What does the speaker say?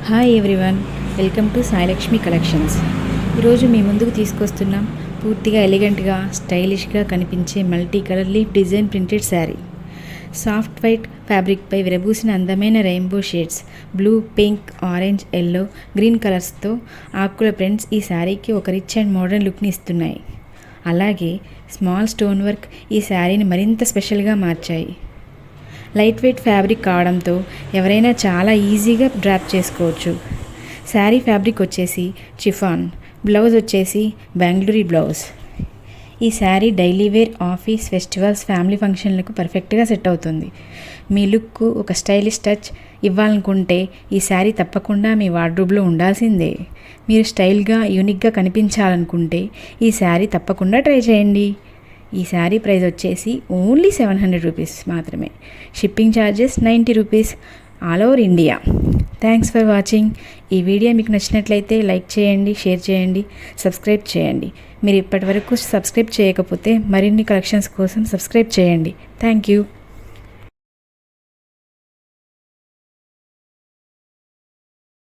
Hi everyone, welcome to Sailakshmi collections. ఈరోజు మీ ముందుకు తీసుకొస్తున్నాం పూర్తిగా ఎలిగెంట్గా స్టైలిష్గా కనిపించే multi colour leaf design printed sari. Soft white ఫ్యాబ్రిక్పై విరబూసిన అందమైన rainbow shades, blue, pink, orange, yellow, green కలర్స్తో ఆకుల ప్రింట్స్ ఈ శారీకి ఒక రిచ్ అండ్ మోడర్న్ లుక్ని ఇస్తున్నాయి. అలాగే స్మాల్ స్టోన్ వర్క్ ఈ శారీని మరింత స్పెషల్గా మార్చాయి. లైట్ వెయిట్ ఫ్యాబ్రిక్ కావడంతో ఎవరైనా చాలా ఈజీగా డ్రాప్ చేసుకోవచ్చు. శారీ ఫ్యాబ్రిక్ వచ్చేసి చిఫాన్, బ్లౌజ్ వచ్చేసి బెంగళూరు బ్లౌజ్. ఈ sari daily wear, office, festivals, family ఫంక్షన్లకు పర్ఫెక్ట్గా సెట్ అవుతుంది. మీ లుక్కు ఒక స్టైలిష్ టచ్ ఇవ్వాలనుకుంటే ఈ శారీ తప్పకుండా మీ వార్డ్రోబ్లో ఉండాల్సిందే. మీరు స్టైల్గా, యూనిక్గా కనిపించాలనుకుంటే ఈ శారీ తప్పకుండా ట్రై చేయండి. ఈ శారీ ప్రైస్ వచ్చేసి ఓన్లీ 700 రూపీస్ మాత్రమే. Shipping charges 90 rupees all over India. Thanks for watching. ఈ వీడియో మీకు నచ్చినట్లయితే లైక్ చేయండి, షేర్ చేయండి, సబ్స్క్రైబ్ చేయండి. మీరు ఇప్పటివరకు సబ్స్క్రైబ్ చేయకపోతే మరిన్ని కలెక్షన్స్ కోసం సబ్స్క్రైబ్ చేయండి. Thank you.